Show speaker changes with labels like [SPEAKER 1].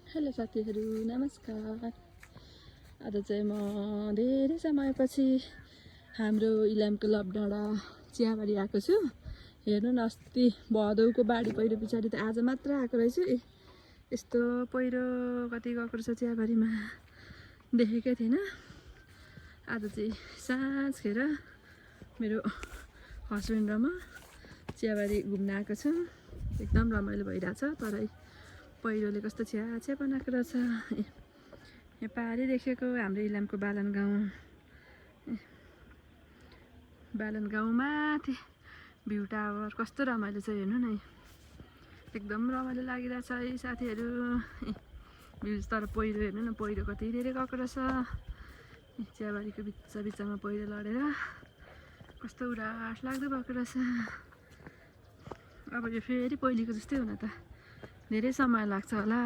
[SPEAKER 1] Hello साथीहरू, नमस्कार। आज चाहिँ म धेरै समयपछि हाम्रो इलामको लपडाँडा चियाबारी आएको छु। हेर्नु न, अस्ति भदौको बाढी पहिरो पछाडि त आज मात्र आएको रहेछु। यस्तो पहिरो कति गएको रहेछ चियाबारीमा, देखेकै थिएन। आज चाहिँ साँझखेर मेरो हस्बेन्ड र म चियाबारी घुम्न आएको छौँ। एकदम रमाइलो भइरहेछ। तर पहिरोले कस्तो छ्या बनाएको रहेछ। यहाँ पारी देखेको हाम्रो इलामको बालन गाउँ माथि भ्यू टावर कस्तो रमाइलो छ। हेर्नु न, एकदम रमाइलो लागिरहेछ है साथीहरू। भ्यू तर पहिरो हेर्नु न, पहिरो कति धेरै गएको रहेछ। चियाबारीको बिचमा पहिरो लडेर कस्तो उरास लाग्दो भएको रहेछ। अब यो फेरि पहिलेको जस्तै हुन त धेरै समय लाग्छ होला।